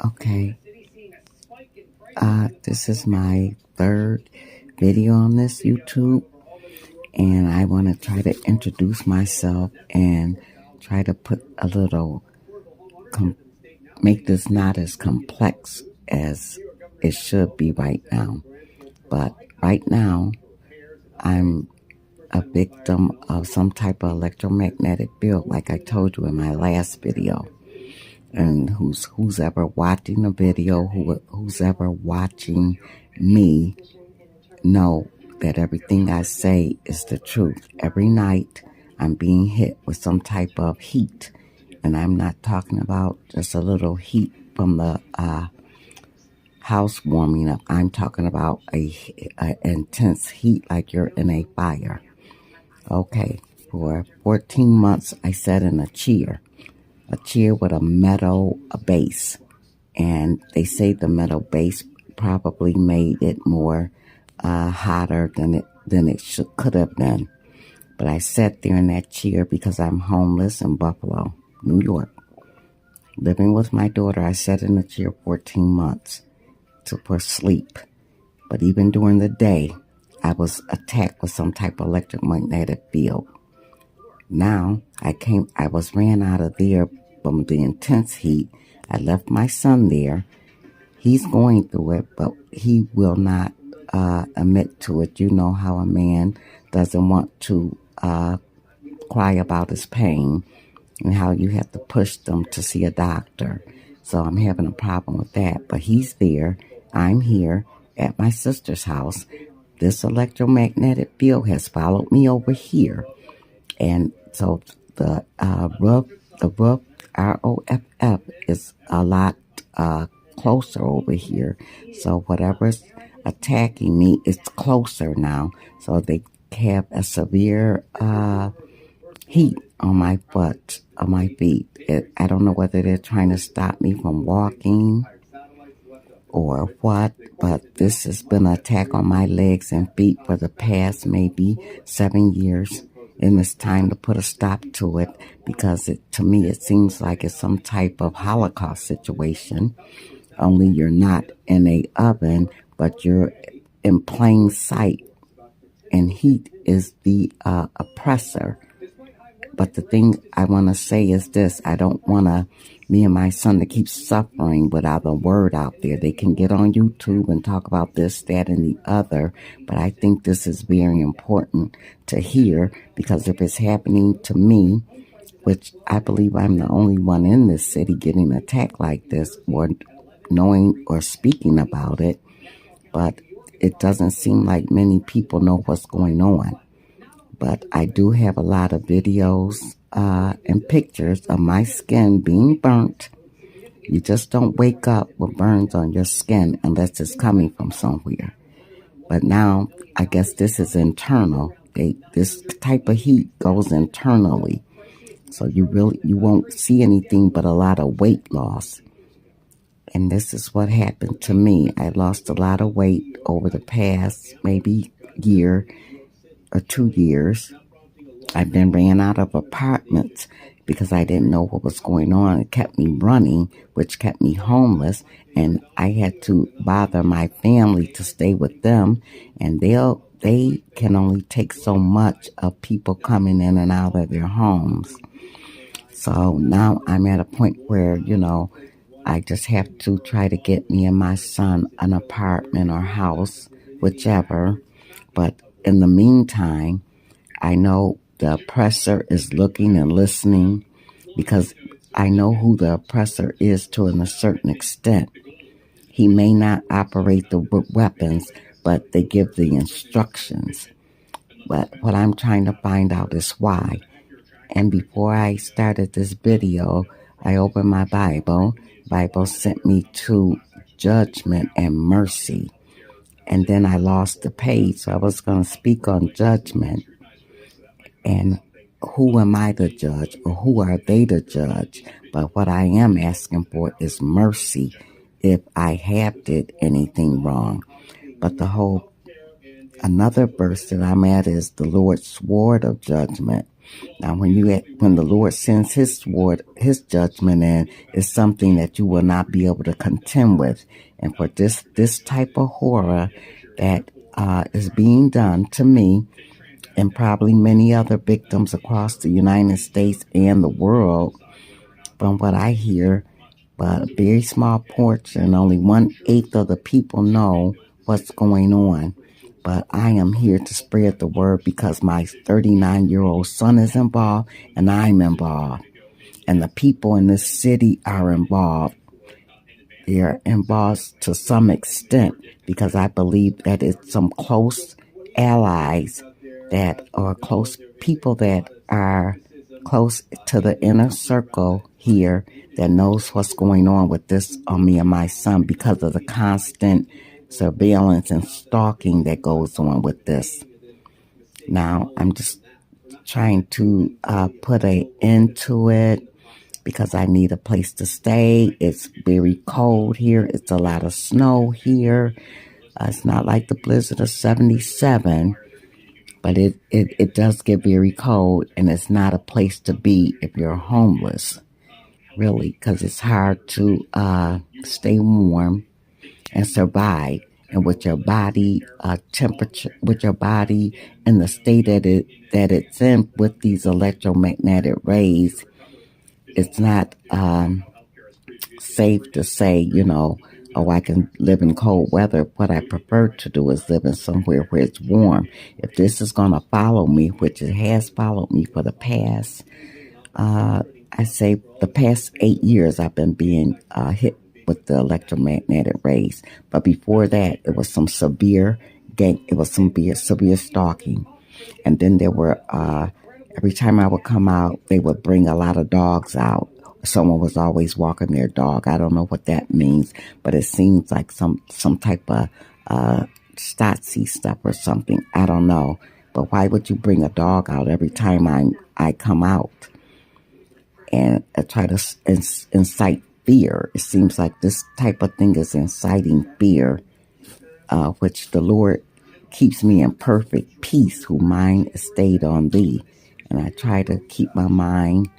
Okay. This is my third video on this YouTube, and I want to try to introduce myself and try to put a little, make this not as complex as it should be right now. But right now, I'm a victim of some type of electromagnetic field, like I told you in my last video. And who's ever watching the video, who's ever watching me, know that everything I say is the truth. Every night I'm being hit with some type of heat, and I'm not talking about just a little heat from the house warming up. I'm talking about a intense heat like you're in a fire. Okay, for 14 months I sat in a chair with a metal base, and they say the metal base probably made it more hotter than it could have been. But I sat there in that chair because I'm homeless in Buffalo, New York. Living with my daughter, I sat in the chair 14 months for sleep. But even during the day, I was attacked with some type of electromagnetic field. Now, I was ran out of there from the intense heat. I left my son there. He's going through it, but he will not admit to it. You know how a man doesn't want to cry about his pain, and how you have to push them to see a doctor. So I'm having a problem with that. But he's there. I'm here at my sister's house. This electromagnetic field has followed me over here. And so the roof, ROFF, is a lot closer over here. So whatever's attacking me is closer now. So they have a severe heat on my foot, on my feet. I don't know whether they're trying to stop me from walking or what, but this has been an attack on my legs and feet for the past maybe 7 years. And it's time to put a stop to it, because to me it seems like it's some type of Holocaust situation. Only you're not in a oven, but you're in plain sight. And heat is the oppressor. But the thing I want to say is this: I don't want me and my son to keep suffering without a word out there. They can get on YouTube and talk about this, that, and the other, but I think this is very important to hear, because if it's happening to me, which I believe I'm the only one in this city getting attacked like this, or knowing or speaking about it, but it doesn't seem like many people know what's going on. But I do have a lot of videos and pictures of my skin being burnt. You just don't wake up with burns on your skin unless it's coming from somewhere. But now, I guess this is internal. This type of heat goes internally. So you won't see anything but a lot of weight loss. And this is what happened to me. I lost a lot of weight over the past maybe year or 2 years. I've been ran out of apartments because I didn't know what was going on. It kept me running, which kept me homeless, and I had to bother my family to stay with them, and they can only take so much of people coming in and out of their homes. So now I'm at a point where, I just have to try to get me and my son an apartment or house, whichever. But in the meantime, I know the oppressor is looking and listening, because I know who the oppressor is to a certain extent. He may not operate the weapons, but they give the instructions. But what I'm trying to find out is why. And before I started this video, I opened my Bible. Bible sent me to judgment and mercy. And then I lost the page, so I was going to speak on judgment. And who am I to judge, or who are they to judge? But what I am asking for is mercy if I have did anything wrong. But another verse that I'm at is the Lord's sword of judgment. Now, when the Lord sends His word, His judgment in, it's something that you will not be able to contend with. And for this type of horror that is being done to me and probably many other victims across the United States and the world, from what I hear, but a very small portion, only 1/8 of the people know what's going on. But I am here to spread the word because my 39-year-old son is involved and I'm involved. And the people in this city are involved. They are involved to some extent because I believe that it's some close allies that are close people that are close to the inner circle here that knows what's going on with this on me and my son because of the constant surveillance and stalking that goes on with this. Now, I'm just trying to put an end to it because I need a place to stay. It's very cold here. It's a lot of snow here. It's not like the blizzard of 77, but it does get very cold, and it's not a place to be if you're homeless, really, because it's hard to stay warm and survive. And with your body temperature, with your body in the state that it's in with these electromagnetic rays, it's not safe to say, oh, I can live in cold weather. What I prefer to do is live in somewhere where it's warm. If this is going to follow me, which it has followed me for the past, I say the past 8 years, I've been being hit with the electromagnetic rays. But before that, it was some severe stalking. And then there were, every time I would come out, they would bring a lot of dogs out. Someone was always walking their dog. I don't know what that means, but it seems like some type of Stasi stuff or something. I don't know. But why would you bring a dog out every time I come out and try to incite fear? It seems like this type of thing is inciting fear, which the Lord keeps me in perfect peace, whose mind is stayed on thee. And I try to keep my mind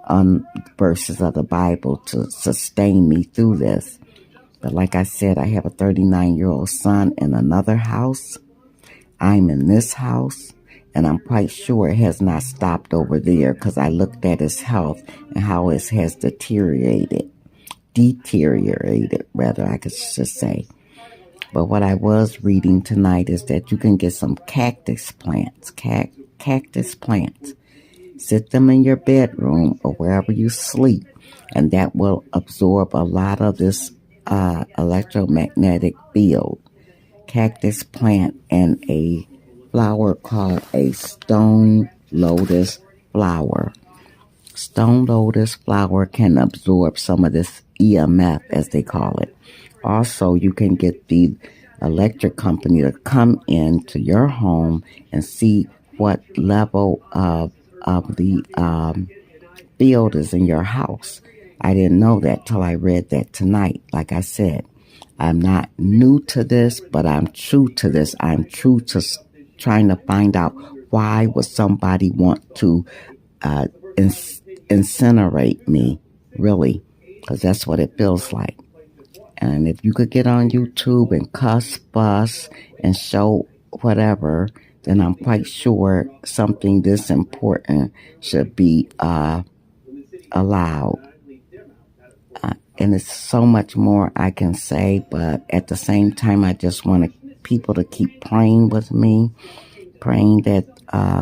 on verses of the Bible to sustain me through this. But like I said, I have a 39-year-old son in another house. I'm in this house, and I'm quite sure it has not stopped over there because I looked at his health and how it has deteriorated, rather, I could just say. But what I was reading tonight is that you can get some cactus plants, cactus plants. Sit them in your bedroom or wherever you sleep, and that will absorb a lot of this electromagnetic field. Cactus plant and a flower called a stone lotus flower. Stone lotus flower can absorb some of this EMF, as they call it. Also, you can get the electric company to come into your home and see what level of the field is in your house. I didn't know that till I read that tonight. Like I said, I'm not new to this, but I'm true to this. I'm true to trying to find out why would somebody want to incinerate me, really, because that's what it feels like. And if you could get on YouTube and cuss, fuss, and show whatever, then I'm quite sure something this important should be allowed. And it's so much more I can say, but at the same time, I just want people to keep praying with me, praying that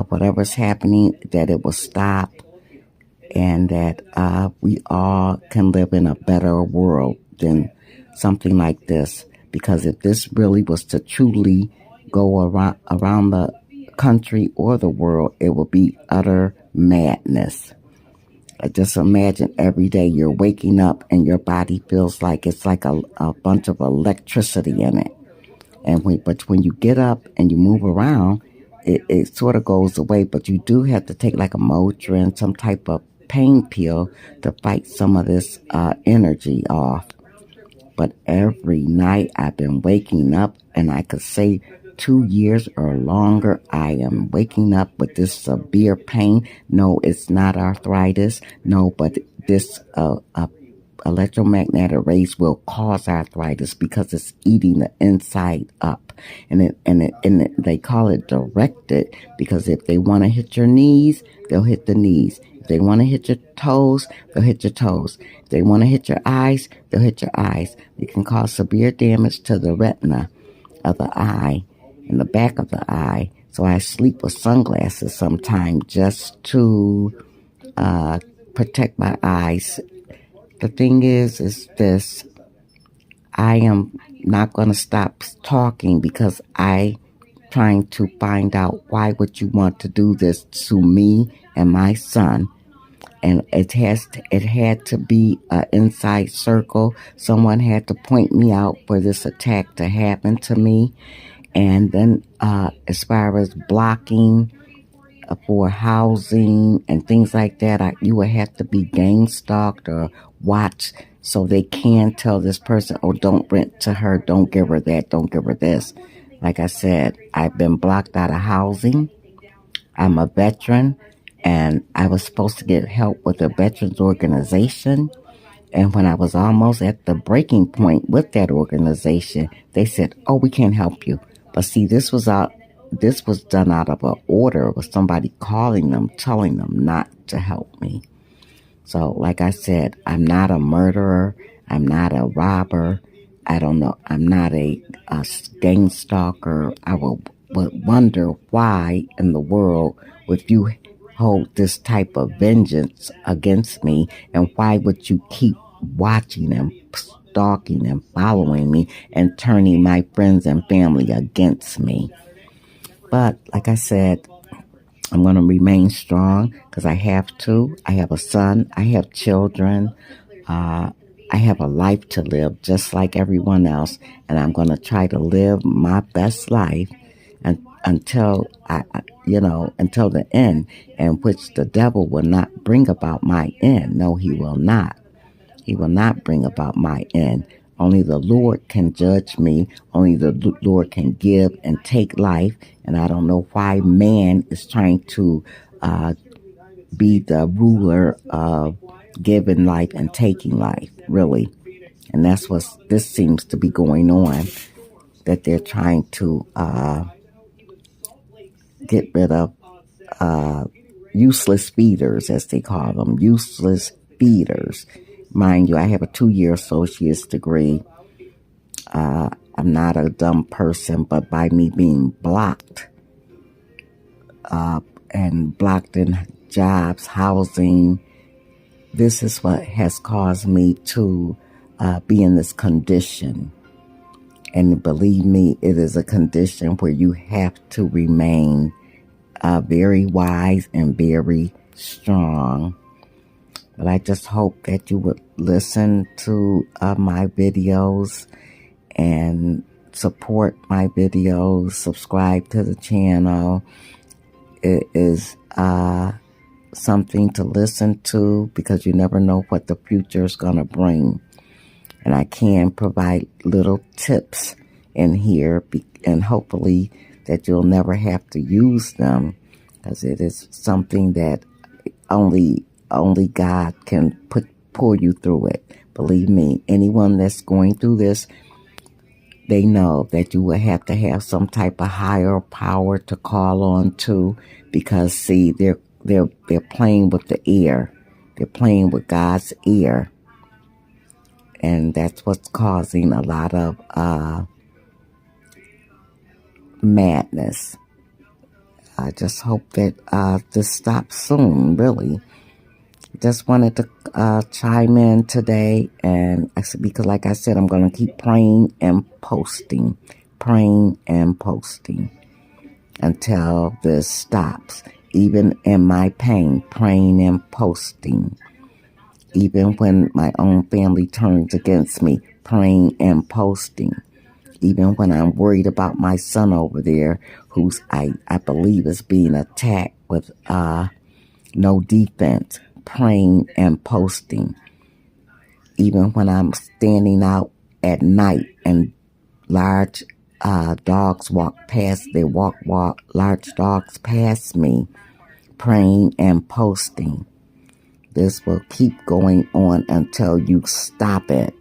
whatever's happening, that it will stop, and that we all can live in a better world than something like this. Because if this really was to truly go around the country or the world, it will be utter madness. Just imagine every day you're waking up and your body feels like it's like a bunch of electricity in it. But when you get up and you move around, it sort of goes away. But you do have to take like a Motrin, some type of pain pill to fight some of this energy off. But every night I've been waking up, and I could say 2 years or longer, I am waking up with this severe pain. No, it's not arthritis. No, but this electromagnetic rays will cause arthritis because it's eating the inside up, and they call it directed, because if they want to hit your knees, they'll hit the knees. If they want to hit your toes, they'll hit your toes. If they want to hit your eyes, they'll hit your eyes. It can cause severe damage to the retina of the eye, in the back of the eye. So I sleep with sunglasses sometimes just to protect my eyes. The thing is this: I am not going to stop talking because I trying to find out why would you want to do this to me and my son. And it had to be an inside circle. Someone had to point me out for this attack to happen to me. And then as far as blocking for housing and things like that, you would have to be gang stalked or watched so they can tell this person, oh, don't rent to her, don't give her that, don't give her this. Like I said, I've been blocked out of housing. I'm a veteran, and I was supposed to get help with a veterans organization. And when I was almost at the breaking point with that organization, they said, oh, we can't help you. But see, this was done out of an order with somebody calling them, telling them not to help me. So, like I said, I'm not a murderer. I'm not a robber. I don't know. I'm not a gang stalker. I would wonder why in the world would you hold this type of vengeance against me, and why would you keep watching and stalking and following me and turning my friends and family against me? But like I said, I'm going to remain strong because I have to. I have a son. I have children. I have a life to live just like everyone else, and I'm going to try to live my best life until until the end, in which the devil will not bring about my end. No, he will not. He will not bring about my end. Only the Lord can judge me. Only the Lord can give and take life. And I don't know why man is trying to be the ruler of giving life and taking life, really. And that's what this seems to be going on, that they're trying to get rid of useless feeders, as they call them, useless feeders. Mind you, I have a 2-year associate's degree. I'm not a dumb person, but by me being blocked and blocked in jobs, housing, this is what has caused me to be in this condition. And believe me, it is a condition where you have to remain very wise and very strong. But I just hope that you would listen to my videos and support my videos, subscribe to the channel. It is something to listen to, because you never know what the future is going to bring. And I can provide little tips in here, and hopefully that you'll never have to use them, because it is something that only God can pull you through it. Believe me, anyone that's going through this, they know that you will have to have some type of higher power to call on to, because see, they're playing with the ear. They're playing with God's ear. And that's what's causing a lot of madness. I just hope that this stops soon, really. Just wanted to chime in today, and because like I said, I'm going to keep praying and posting until this stops. Even in my pain, praying and posting. Even when my own family turns against me, praying and posting. Even when I'm worried about my son over there, who's I believe is being attacked with no defense, praying and posting. Even when I'm standing out at night in large dogs walk past, they walk large dogs past me, praying and posting. This will keep going on until you stop it.